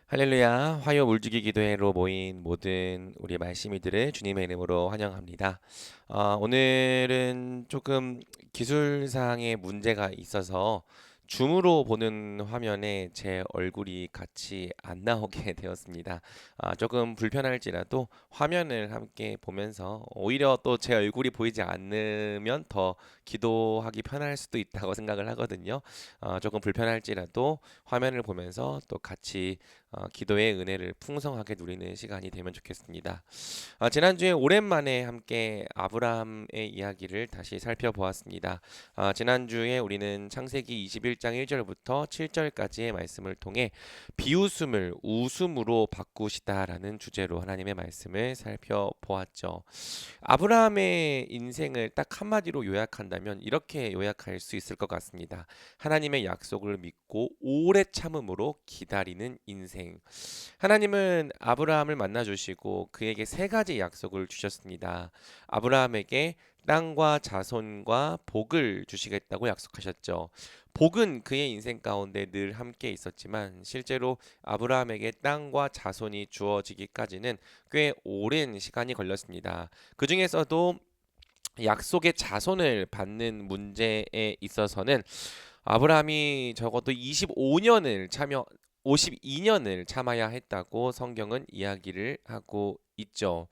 할렐루야, 화요 물주기 기도회로 모인 모든 우리 말씀이들을 주님의 이름으로 환영합니다. 오늘은 조금 기술상의 문제가 있어서 줌으로 보는 화면에 제 얼굴이 같이 안 나오게 되었습니다. 조금 불편할지라도 화면을 함께 보면서 오히려 또 제 얼굴이 보이지 않으면 더 기도하기 편할 수도 있다고 생각을 하거든요. 조금 불편할지라도 화면을 보면서 또 같이 기도의 은혜를 풍성하게 누리는 시간이 되면 좋겠습니다. 지난주에 오랜만에 함께 아브라함의 이야기를 다시 살펴보았습니다. 지난주에 우리는 창세기 21장 1절부터 7절까지의 말씀을 통해 비웃음을 웃음으로 바꾸시다라는 주제로 하나님의 말씀을 살펴보았죠. 아브라함의 인생을 딱 한마디로 요약한다면 이렇게 요약할 수 있을 것 같습니다. 하나님의 약속을 믿고 오래 참음으로 기다리는 인생. 하나님은 아브라함을 만나 주시고 그에게 세 가지 약속을 주셨습니다. 아브라함에게 땅과 자손과 복을 주시겠다고 약속하셨죠. 복은 그의 인생 가운데 늘 함께 있었지만 실제로 아브라함에게 땅과 자손이 주어지기까지는 꽤 오랜 시간이 걸렸습니다. 그 중에서도 약속의 자손을 받는 문제에 있어서는 아브라함이 적어도 52년을 참아야 했다고 성경은 이야기를 하고 있죠.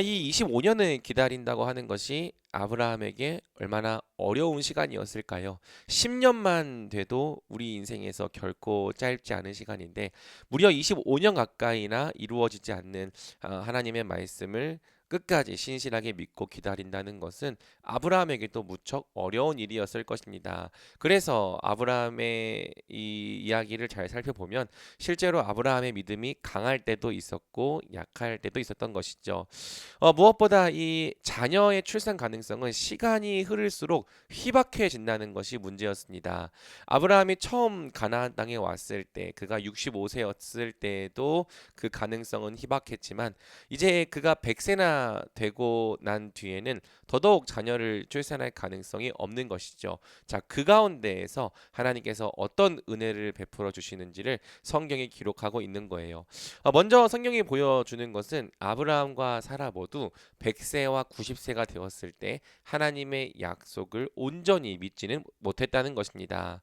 이 25년을 기다린다고 하는 것이 아브라함에게 얼마나 어려운 시간이었을까요? 10년만 돼도 우리 인생에서 결코 짧지 않은 시간인데 무려 25년 가까이나 이루어지지 않는 하나님의 말씀을 끝까지 신실하게 믿고 기다린다는 것은 아브라함에게도 무척 어려운 일이었을 것입니다. 그래서 아브라함의 이 이야기를 잘 살펴보면 실제로 아브라함의 믿음이 강할 때도 있었고 약할 때도 있었던 것이죠. 무엇보다 이 자녀의 출산 가능성은 시간이 흐를수록 희박해진다는 것이 문제였습니다. 아브라함이 처음 가나안 땅에 왔을 때 그가 65세였을 때도 그 가능성은 희박했지만 이제 그가 100세나 되고 난 뒤에는 더더욱 자녀를 출산할 가능성이 없는 것이죠. 자, 그 가운데에서 하나님께서 어떤 은혜를 베풀어 주시는지를 성경이 기록하고 있는 거예요. 먼저 성경이 보여주는 것은 아브라함과 사라 모두 100세와 90세가 되었을 때 하나님의 약속을 온전히 믿지는 못했다는 것입니다.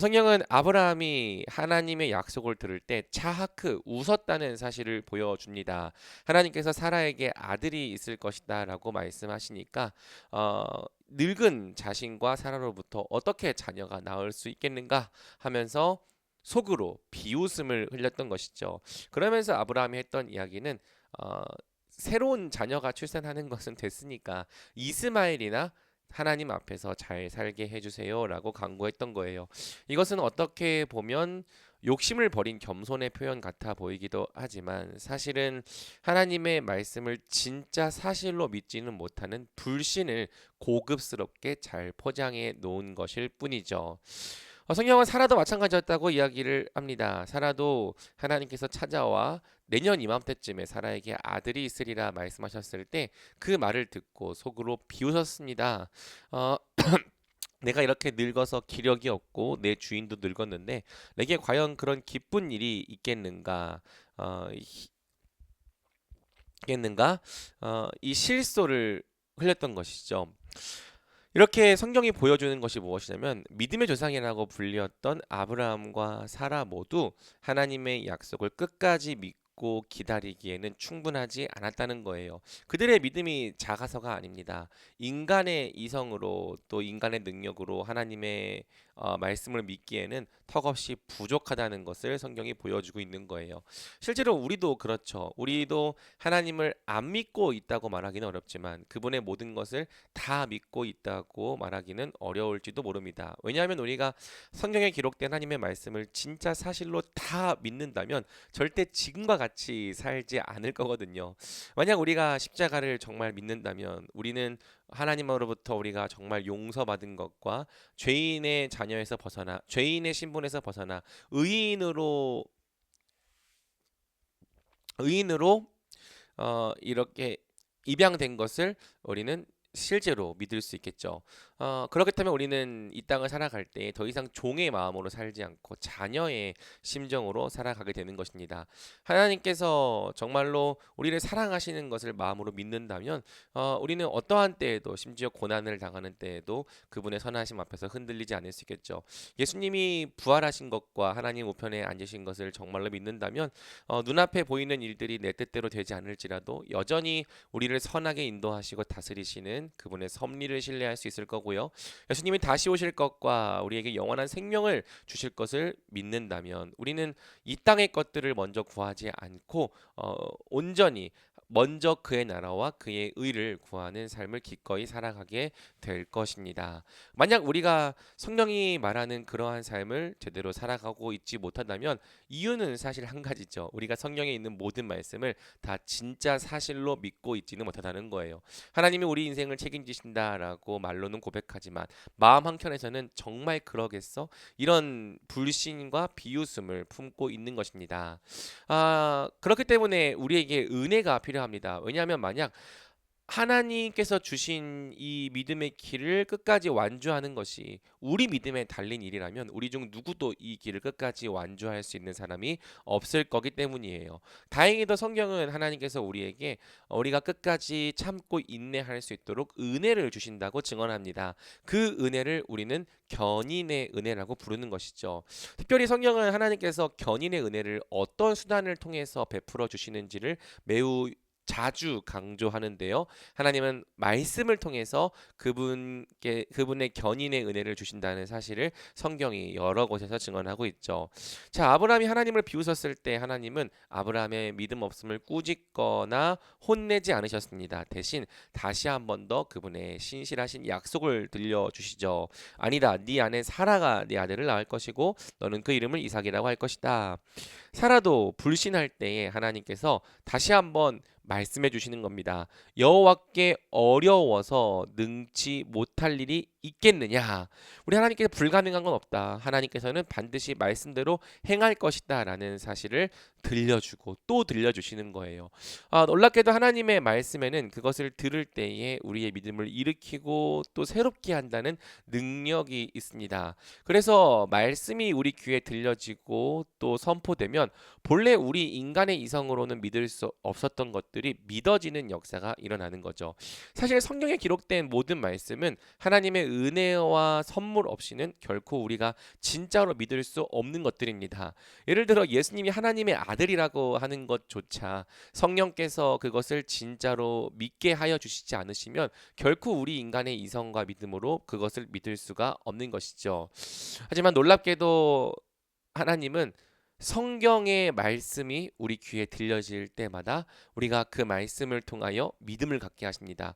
성경은 아브라함이 하나님의 약속을 들을 때 차하크 웃었다는 사실을 보여줍니다. 하나님께서 사라에게 아들이 있을 것이다라고 말씀하시니까 늙은 자신과 사라로부터 어떻게 자녀가 나올 수 있겠는가 하면서 속으로 비웃음을 흘렸던 것이죠. 그러면서 아브라함이 했던 이야기는 어, 새로운 자녀가 출산하는 것은 됐으니까 이스마엘이나 하나님 앞에서 잘 살게 해주세요라고 간구했던 거예요. 이것은 어떻게 보면 욕심을 버린 겸손의 표현 같아 보이기도 하지만 사실은 하나님의 말씀을 진짜 사실로 믿지는 못하는 불신을 고급스럽게 잘 포장해 놓은 것일 뿐이죠. 성경은 사라도 마찬가지였다고 이야기를 합니다. 사라도 하나님께서 찾아와 내년 이맘때쯤에 사라에게 아들이 있으리라 말씀하셨을 때 그 말을 듣고 속으로 비웃었습니다. 어, 내가 이렇게 늙어서 기력이 없고 내 주인도 늙었는데 내게 과연 그런 기쁜 일이 있겠는가? 있겠는가? 이 실소를 흘렸던 것이죠. 이렇게 성경이 보여주는 것이 무엇이냐면 믿음의 조상이라고 불렸던 아브라함과 사라 모두 하나님의 약속을 끝까지 믿고 기다리기에는 충분하지 않았다는 거예요. 그들의 믿음이 작아서가 아닙니다. 인간의 이성으로 또 인간의 능력으로 하나님의 말씀을 믿기에는 턱없이 부족하다는 것을 성경이 보여주고 있는 거예요. 실제로 우리도 그렇죠. 우리도 하나님을 안 믿고 있다고 말하기는 어렵지만 그분의 모든 것을 다 믿고 있다고 말하기는 어려울지도 모릅니다. 왜냐하면 우리가 성경에 기록된 하나님의 말씀을 진짜 사실로 다 믿는다면 절대 지금과 같이 살지 않을 거거든요. 만약 우리가 십자가를 정말 믿는다면 우리는 하나님으로부터 우리가 정말 용서받은 것과 죄인의 자녀에서 벗어나 죄인의 신분에서 벗어나 의인으로 이렇게 입양된 것을 우리는 실제로 믿을 수 있겠죠. 그렇기 때문에 우리는 이 땅을 살아갈 때 더 이상 종의 마음으로 살지 않고 자녀의 심정으로 살아가게 되는 것입니다. 하나님께서 정말로 우리를 사랑하시는 것을 마음으로 믿는다면 우리는 어떠한 때에도 심지어 고난을 당하는 때에도 그분의 선하심 앞에서 흔들리지 않을 수 있겠죠. 예수님이 부활하신 것과 하나님 우편에 앉으신 것을 정말로 믿는다면 눈앞에 보이는 일들이 내 뜻대로 되지 않을지라도 여전히 우리를 선하게 인도하시고 다스리시는 그분의 섭리를 신뢰할 수 있을 거고요. 예수님이 다시 오실 것과 우리에게 영원한 생명을 주실 것을 믿는다면 우리는 이 땅의 것들을 먼저 구하지 않고 온전히 먼저 그의 나라와 그의 의를 구하는 삶을 기꺼이 살아가게 될 것입니다. 만약 우리가 성령이 말하는 그러한 삶을 제대로 살아가고 있지 못한다면 이유는 사실 한 가지죠. 우리가 성경에 있는 모든 말씀을 다 진짜 사실로 믿고 있지는 못하다는 거예요. 하나님이 우리 인생을 책임지신다라고 말로는 고백하지만 마음 한켠에서는 정말 그러겠어? 이런 불신과 비웃음을 품고 있는 것입니다. 그렇기 때문에 우리에게 은혜가 필요합니다. 왜냐하면 만약 하나님께서 주신 이 믿음의 길을 끝까지 완주하는 것이 우리 믿음에 달린 일이라면 우리 중 누구도 이 길을 끝까지 완주할 수 있는 사람이 없을 거기 때문이에요. 다행히도 성경은 하나님께서 우리에게 우리가 끝까지 참고 인내할 수 있도록 은혜를 주신다고 증언합니다. 그 은혜를 우리는 견인의 은혜라고 부르는 것이죠. 특별히 성경은 하나님께서 견인의 은혜를 어떤 수단을 통해서 베풀어 주시는지를 매우 자주 강조하는데요. 하나님은 말씀을 통해서 그분의 견인의 은혜를 주신다는 사실을 성경이 여러 곳에서 증언하고 있죠. 자, 아브라함이 하나님을 비웃었을 때 하나님은 아브라함의 믿음 없음을 꾸짖거나 혼내지 않으셨습니다. 대신 다시 한 번 더 그분의 신실하신 약속을 들려주시죠. 아니다, 네 아내 사라가 네 아들을 낳을 것이고 너는 그 이름을 이삭이라고 할 것이다. 사라도 불신할 때에 하나님께서 다시 한번 말씀해 주시는 겁니다. 여호와께 어려워서 능치 못할 일이 있겠느냐? 우리 하나님께서 불가능한 건 없다. 하나님께서는 반드시 말씀대로 행할 것이다라는 사실을 들려주고 또 들려주시는 거예요. 놀랍게도 하나님의 말씀에는 그것을 들을 때에 우리의 믿음을 일으키고 또 새롭게 한다는 능력이 있습니다. 그래서 말씀이 우리 귀에 들려지고 또 선포되면 본래 우리 인간의 이성으로는 믿을 수 없었던 것들이 믿어지는 역사가 일어나는 거죠. 사실 성경에 기록된 모든 말씀은 하나님의 은혜와 선물 없이는 결코 우리가 진짜로 믿을 수 없는 것들입니다. 예를 들어 예수님이 하나님의 아들이라고 하는 것조차 성령께서 그것을 진짜로 믿게 하여 주시지 않으시면 결코 우리 인간의 이성과 믿음으로 그것을 믿을 수가 없는 것이죠. 하지만 놀랍게도 하나님은 성경의 말씀이 우리 귀에 들려질 때마다 우리가 그 말씀을 통하여 믿음을 갖게 하십니다.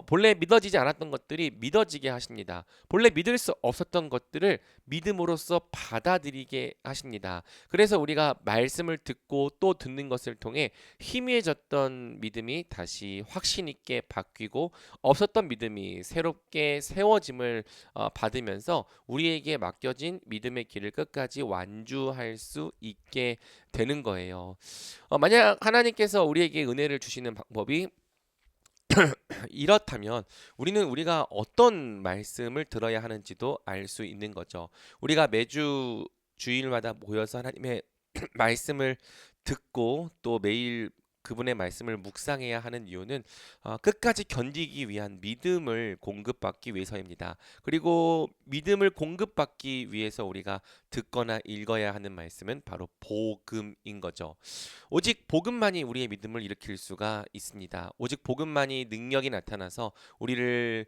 본래 믿어지지 않았던 것들이 믿어지게 하십니다. 본래 믿을 수 없었던 것들을 믿음으로써 받아들이게 하십니다. 그래서 우리가 말씀을 듣고 또 듣는 것을 통해 희미해졌던 믿음이 다시 확신 있게 바뀌고 없었던 믿음이 새롭게 세워짐을 받으면서 우리에게 맡겨진 믿음의 길을 끝까지 완주할 수 있게 되는 거예요. 만약 하나님께서 우리에게 은혜를 주시는 방법이 이렇다면 우리는 우리가 어떤 말씀을 들어야 하는지도 알 수 있는 거죠. 우리가 매주 주일마다 모여서 하나님의 말씀을 듣고 또 매일 그분의 말씀을 묵상해야 하는 이유는 끝까지 견디기 위한 믿음을 공급받기 위해서입니다. 그리고 믿음을 공급받기 위해서 우리가 듣거나 읽어야 하는 말씀은 바로 복음인 거죠. 오직 복음만이 우리의 믿음을 일으킬 수가 있습니다. 오직 복음만이 능력이 나타나서 우리를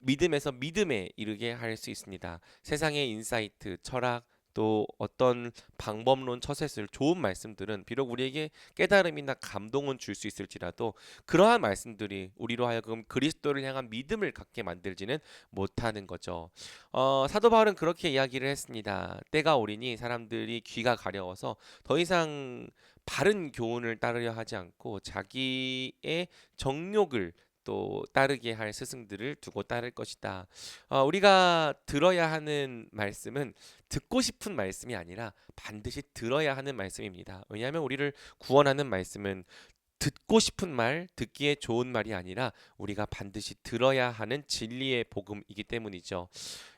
믿음에서 믿음에 이르게 할 수 있습니다. 세상의 인사이트, 철학, 또 어떤 방법론 처세술 좋은 말씀들은 비록 우리에게 깨달음이나 감동은 줄 수 있을지라도 그러한 말씀들이 우리로 하여금 그리스도를 향한 믿음을 갖게 만들지는 못하는 거죠. 사도 바울은 그렇게 이야기를 했습니다. 때가 오리니 사람들이 귀가 가려워서 더 이상 바른 교훈을 따르려 하지 않고 자기의 정욕을 또 따르게 할 스승들을 두고 따를 것이다. 우리가 들어야 하는 말씀은 듣고 싶은 말씀이 아니라 반드시 들어야 하는 말씀입니다. 왜냐하면 우리를 구원하는 말씀은 듣고 싶은 말, 듣기에 좋은 말이 아니라 우리가 반드시 들어야 하는 진리의 복음이기 때문이죠.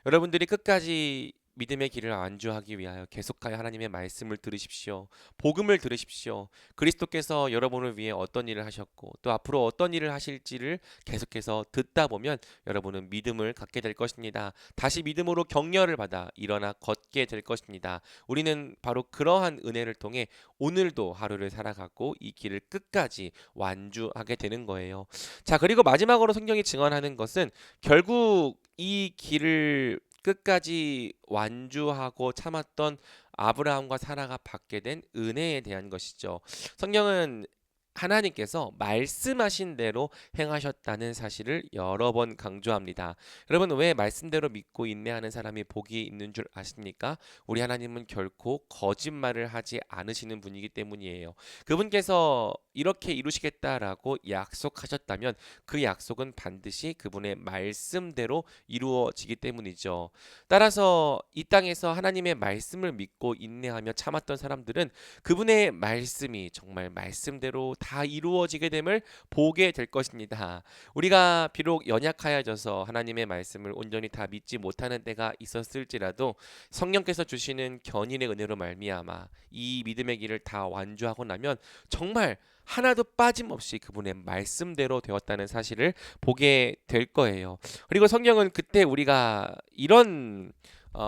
여러분들이 끝까지 믿음의 길을 안주하기 위하여 계속하여 하나님의 말씀을 들으십시오. 복음을 들으십시오. 그리스도께서 여러분을 위해 어떤 일을 하셨고 또 앞으로 어떤 일을 하실지를 계속해서 듣다 보면 여러분은 믿음을 갖게 될 것입니다. 다시 믿음으로 격려를 받아 일어나 걷게 될 것입니다. 우리는 바로 그러한 은혜를 통해 오늘도 하루를 살아가고 이 길을 끝까지 완주하게 되는 거예요. 자, 그리고 마지막으로 성경이 증언하는 것은 결국 이 길을 끝까지 완주하고 참았던 아브라함과 사라가 받게 된 은혜에 대한 것이죠. 성경은 하나님께서 말씀하신 대로 행하셨다는 사실을 여러 번 강조합니다. 여러분, 왜 말씀대로 믿고 인내하는 사람이 복이 있는 줄 아십니까? 우리 하나님은 결코 거짓말을 하지 않으시는 분이기 때문이에요. 그분께서 이렇게 이루시겠다라고 약속하셨다면 그 약속은 반드시 그분의 말씀대로 이루어지기 때문이죠. 따라서 이 땅에서 하나님의 말씀을 믿고 인내하며 참았던 사람들은 그분의 말씀이 정말 말씀대로 다 이루어지게 됨을 보게 될 것입니다. 우리가 비록 연약하여져서 하나님의 말씀을 온전히 다 믿지 못하는 때가 있었을지라도 성령께서 주시는 견인의 은혜로 말미암아 이 믿음의 길을 다 완주하고 나면 정말 하나도 빠짐없이 그분의 말씀대로 되었다는 사실을 보게 될 거예요. 그리고 성경은 그때 우리가 이런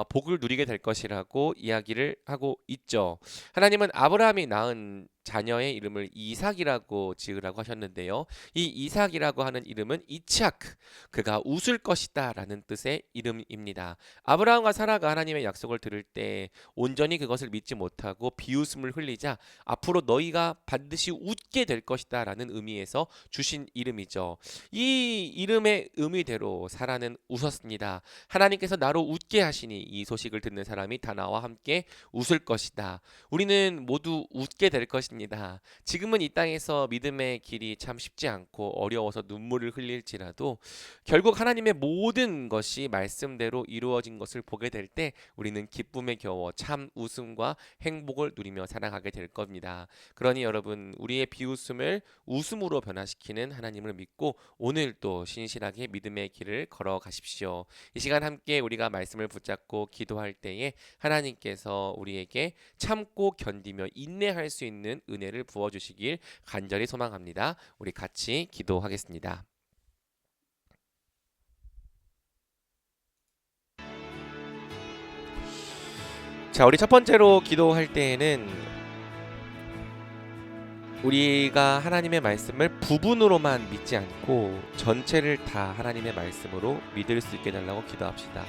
복을 누리게 될 것이라고 이야기를 하고 있죠. 하나님은 아브라함이 낳은 자녀의 이름을 이삭이라고 지으라고 하셨는데요. 이 이삭이라고 하는 이름은 이츠하크, 그가 웃을 것이다라는 뜻의 이름입니다. 아브라함과 사라가 하나님의 약속을 들을 때 온전히 그것을 믿지 못하고 비웃음을 흘리자 앞으로 너희가 반드시 웃게 될 것이다라는 의미에서 주신 이름이죠. 이 이름의 의미대로 사라는 웃었습니다. 하나님께서 나로 웃게 하시니 이 소식을 듣는 사람이 다 나와 함께 웃을 것이다. 우리는 모두 웃게 될 것입니다. 지금은 이 땅에서 믿음의 길이 참 쉽지 않고 어려워서 눈물을 흘릴지라도 결국 하나님의 모든 것이 말씀대로 이루어진 것을 보게 될 때 우리는 기쁨에 겨워 참 웃음과 행복을 누리며 살아가게 될 겁니다. 그러니 여러분, 우리의 비웃음을 웃음으로 변화시키는 하나님을 믿고 오늘도 신실하게 믿음의 길을 걸어가십시오. 이 시간 함께 우리가 말씀을 붙잡고 기도할 때에 하나님께서 우리에게 참고 견디며 인내할 수 있는 은혜를 부어주시길 간절히 소망합니다. 우리 같이 기도하겠습니다. 자, 우리 첫 번째로 기도할 때에는 우리가 하나님의 말씀을 부분으로만 믿지 않고 전체를 다 하나님의 말씀으로 믿을 수 있게 달라고 기도합시다.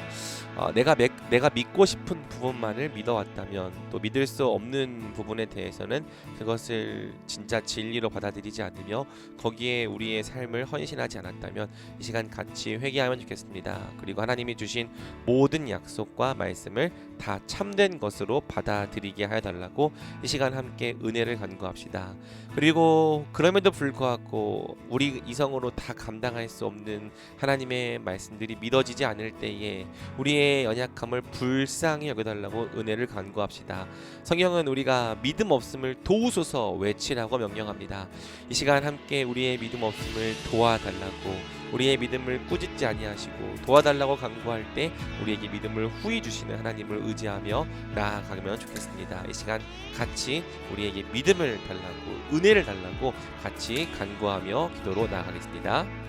내가 믿고 싶은 부분만을 믿어왔다면 또 믿을 수 없는 부분에 대해서는 그것을 진짜 진리로 받아들이지 않으며 거기에 우리의 삶을 헌신하지 않았다면 이 시간 같이 회개하면 좋겠습니다. 그리고 하나님이 주신 모든 약속과 말씀을 다 참된 것으로 받아들이게 하여 달라고 이 시간 함께 은혜를 간구합시다. 그리고 그럼에도 불구하고 우리 이성으로 다 감당할 수 없는 하나님의 말씀들이 믿어지지 않을 때에 우리의 연약함을 불쌍히 여겨달라고 은혜를 간구합시다. 성경은 우리가 믿음 없음을 도우소서 외치라고 명령합니다. 이 시간 함께 우리의 믿음 없음을 도와달라고, 우리의 믿음을 꾸짖지 아니하시고 도와달라고 간구할 때 우리에게 믿음을 후히 주시는 하나님을 의지하며 나아가면 좋겠습니다. 이 시간 같이 우리에게 믿음을 달라고, 은혜를 달라고 같이 간구하며 기도로 나아가겠습니다.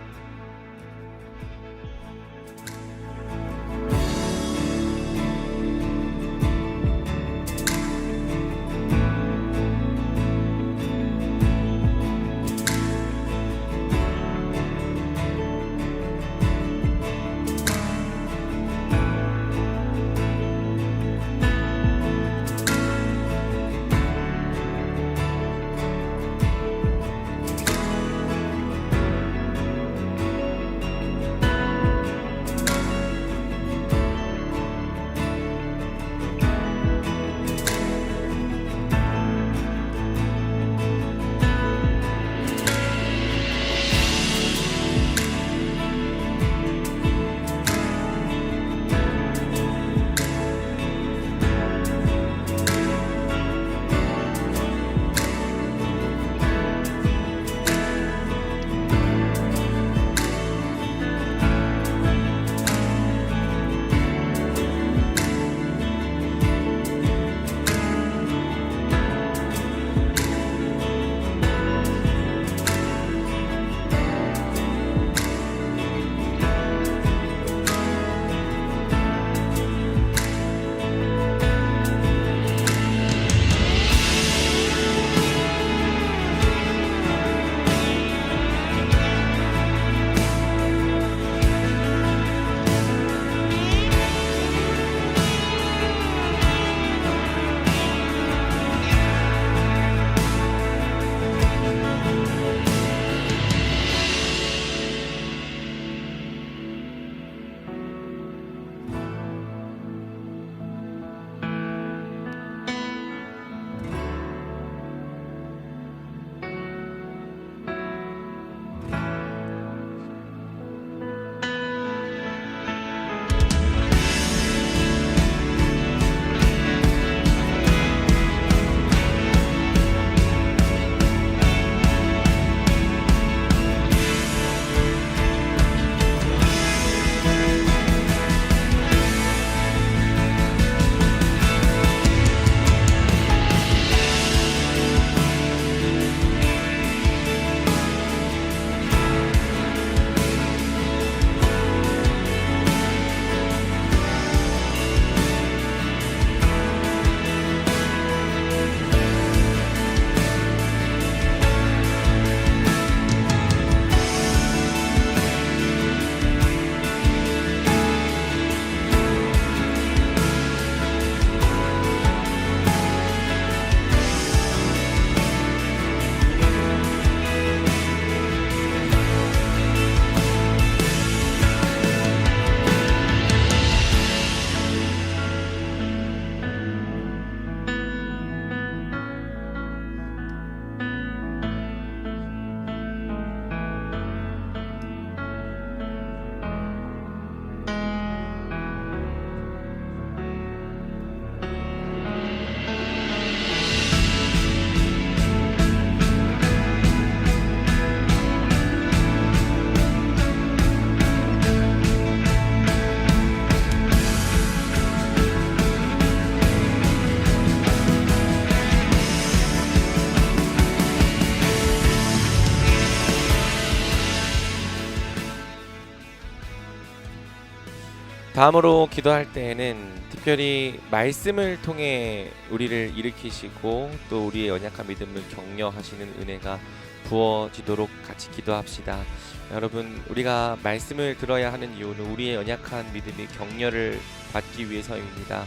다음으로 기도할 때에는 특별히 말씀을 통해 우리를 일으키시고 또 우리의 연약한 믿음을 격려하시는 은혜가 부어지도록 같이 기도합시다. 여러분, 우리가 말씀을 들어야 하는 이유는 우리의 연약한 믿음이 격려를 받기 위해서입니다.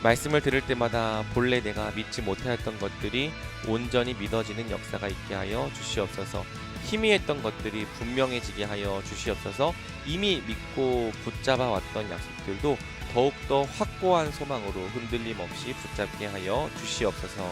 말씀을 들을 때마다 본래 내가 믿지 못하였던 것들이 온전히 믿어지는 역사가 있게 하여 주시옵소서. 희미했던 것들이 분명해지게 하여 주시옵소서. 이미 믿고 붙잡아 왔던 약속들도 더욱더 확고한 소망으로 흔들림 없이 붙잡게 하여 주시옵소서.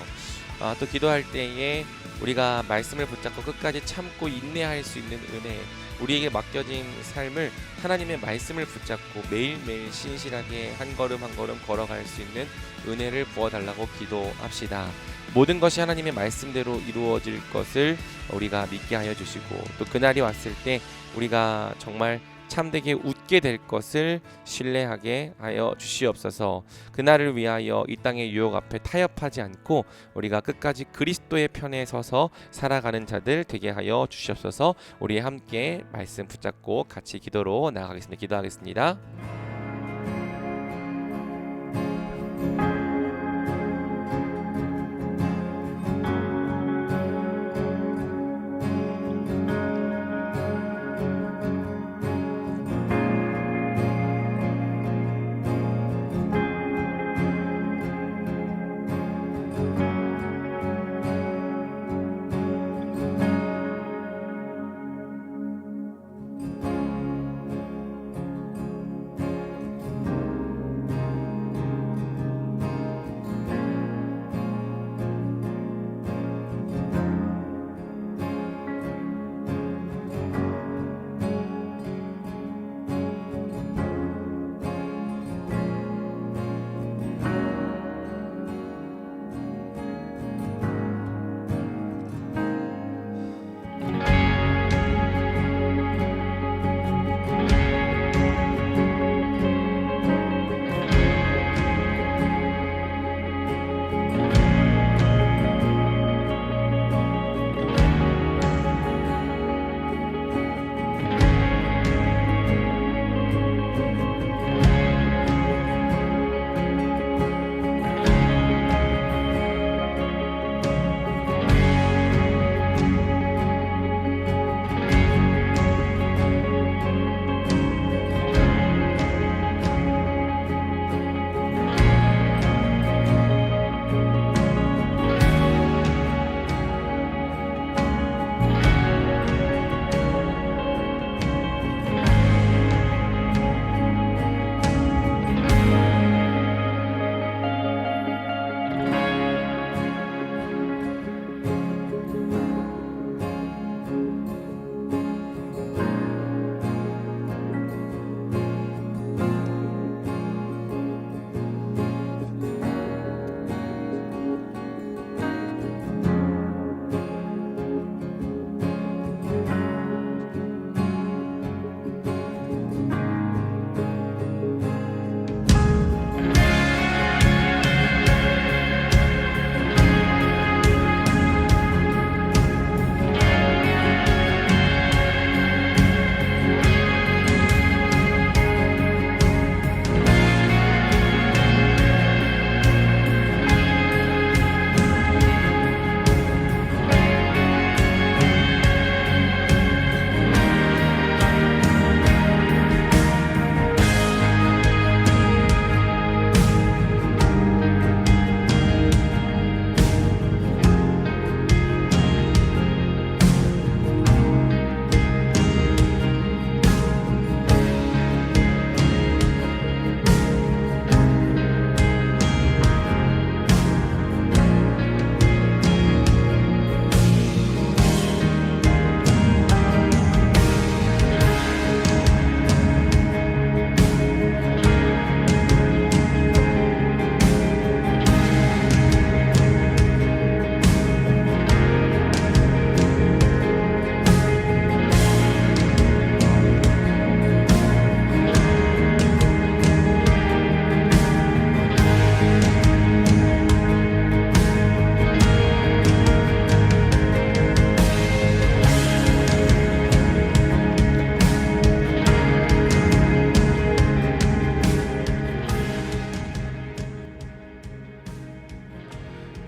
또 기도할 때에 우리가 말씀을 붙잡고 끝까지 참고 인내할 수 있는 은혜, 우리에게 맡겨진 삶을 하나님의 말씀을 붙잡고 매일매일 신실하게 한 걸음 한 걸음 걸어갈 수 있는 은혜를 부어달라고 기도합시다. 모든 것이 하나님의 말씀대로 이루어질 것을 우리가 믿게 하여 주시고, 또 그날이 왔을 때 우리가 정말 참되게 웃게 될 것을 신뢰하게 하여 주시옵소서. 그날을 위하여 이 땅의 유혹 앞에 타협하지 않고 우리가 끝까지 그리스도의 편에 서서 살아가는 자들 되게 하여 주시옵소서. 우리 함께 말씀 붙잡고 같이 기도로 나아가겠습니다. 기도하겠습니다.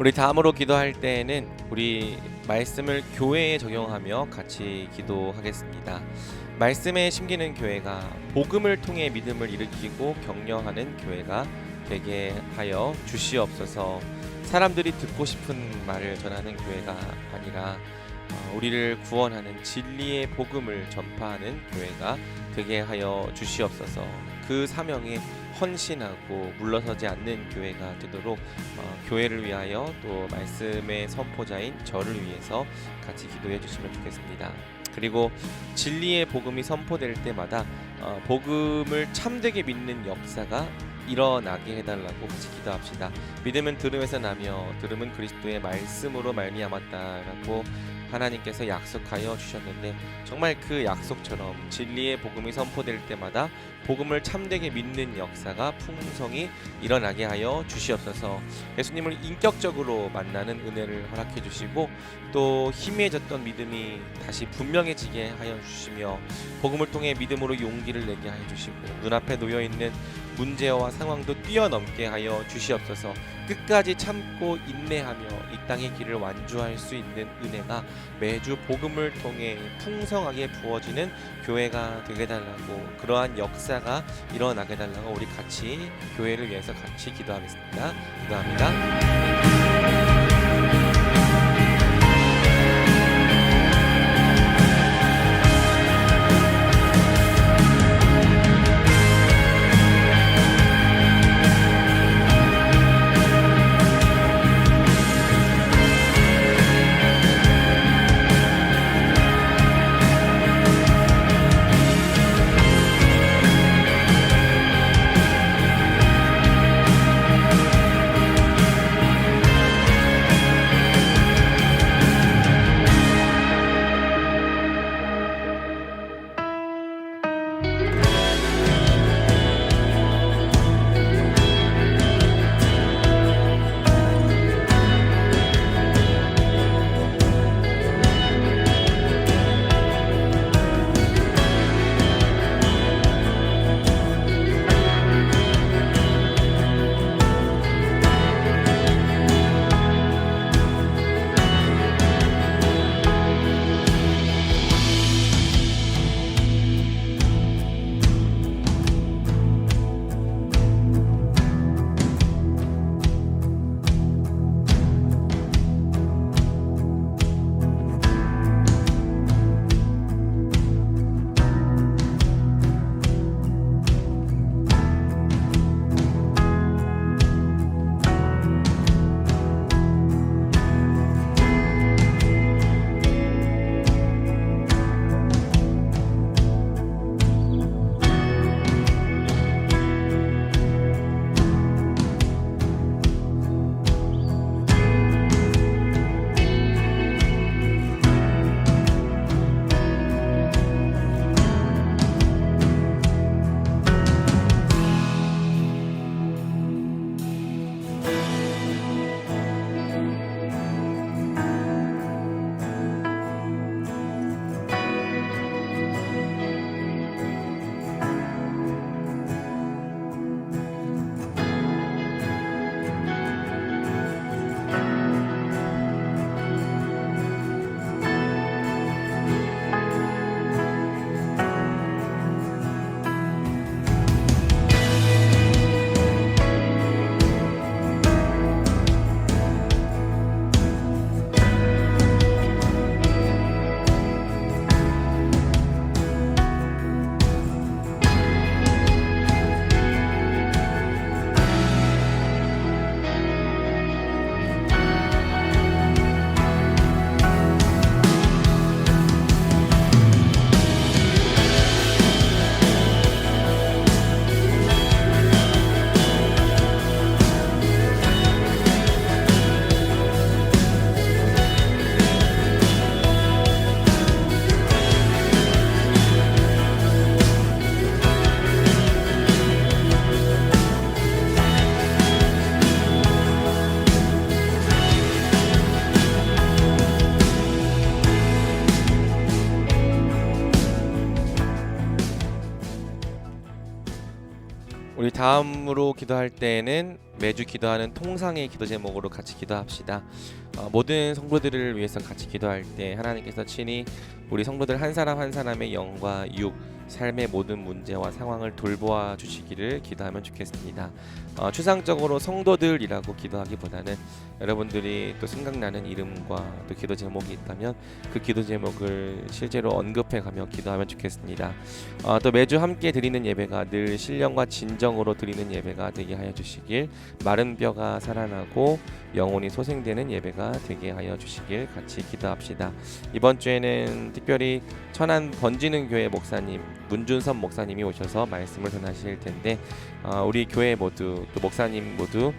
우리 다음으로 기도할 때에는 우리 말씀을 교회에 적용하며 같이 기도하겠습니다. 말씀에 심기는 교회가 복음을 통해 믿음을 일으키고 격려하는 교회가 되게 하여 주시옵소서. 사람들이 듣고 싶은 말을 전하는 교회가 아니라 우리를 구원하는 진리의 복음을 전파하는 교회가 되게 하여 주시옵소서. 그 사명에 헌신하고 물러서지 않는 교회가 되도록 교회를 위하여 또 말씀의 선포자인 저를 위해서 같이 기도해 주시면 좋겠습니다. 그리고 진리의 복음이 선포될 때마다 복음을 참되게 믿는 역사가 일어나게 해달라고 같이 기도합시다. 믿음은 들음에서 나며 들음은 그리스도의 말씀으로 말미암았다라고 하나님께서 약속하여 주셨는데, 정말 그 약속처럼 진리의 복음이 선포될 때마다 복음을 참되게 믿는 역사가 풍성히 일어나게 하여 주시옵소서. 예수님을 인격적으로 만나는 은혜를 허락해 주시고 또 희미해졌던 믿음이 다시 분명해지게 하여 주시며 복음을 통해 믿음으로 용기를 내게 하여 주시고 눈앞에 놓여있는 문제와 상황도 뛰어넘게 하여 주시옵소서. 끝까지 참고 인내하며 이 땅의 길을 완주할 수 있는 은혜가 매주 복음을 통해 풍성하게 부어지는 교회가 되게 달라고, 그러한 역사가 일어나게 달라고 우리 같이 교회를 위해서 같이 기도하겠습니다. 기도합니다. 우리 다음으로 기도할 때에는 매주 기도하는 통상의 기도 제목으로 같이 기도합시다. 모든 성도들을 위해서 같이 기도할 때 하나님께서 친히 우리 성도들 한 사람 한 사람의 영과 육, 삶의 모든 문제와 상황을 돌보아 주시기를 기도하면 좋겠습니다. 추상적으로 성도들이라고 기도하기보다는 여러분들이 또 생각나는 이름과 또 기도 제목이 있다면 그 기도 제목을 실제로 언급해가며 기도하면 좋겠습니다. 또 매주 함께 드리는 예배가 늘 신령과 진정으로 드리는 예배가 되게 하여 주시길, 마른 뼈가 살아나고 영혼이 소생되는 예배가 되게 하여 주시길 같이 기도합시다. 이번 주에는 특별히 천안 번지는 교회 목사님 문준섭 목사님이 오셔서 말씀을 전하실 텐데 우리 교회 모두 또 목사님 모두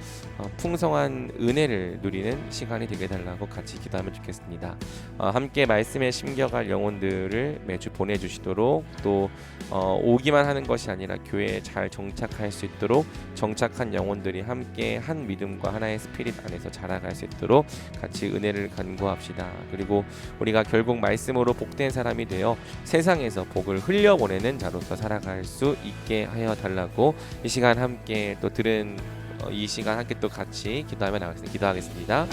풍성한 은혜를 누리는 시간이 되게 달라고 같이 기도하면 좋겠습니다. 함께 말씀에 심겨갈 영혼들을 매주 보내주시도록, 또 오기만 하는 것이 아니라 교회에 잘 정착할 수 있도록 정착한 영혼들이 함께 한 믿음과 하나의 스피릿 안에서 자라갈 수 있도록 같이 은혜를 간구합시다. 그리고 우리가 결국 말씀으로 복된 사람이 되어 세상에서 복을 흘려보내는 자로서 살아갈 수 있게 하여 달라고 이 시간 함께 또 들은 이 시간 함께 또 같이 기도하겠습니다.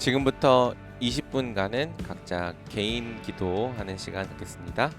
지금부터 20분간은 각자 개인 기도하는 시간 갖겠습니다.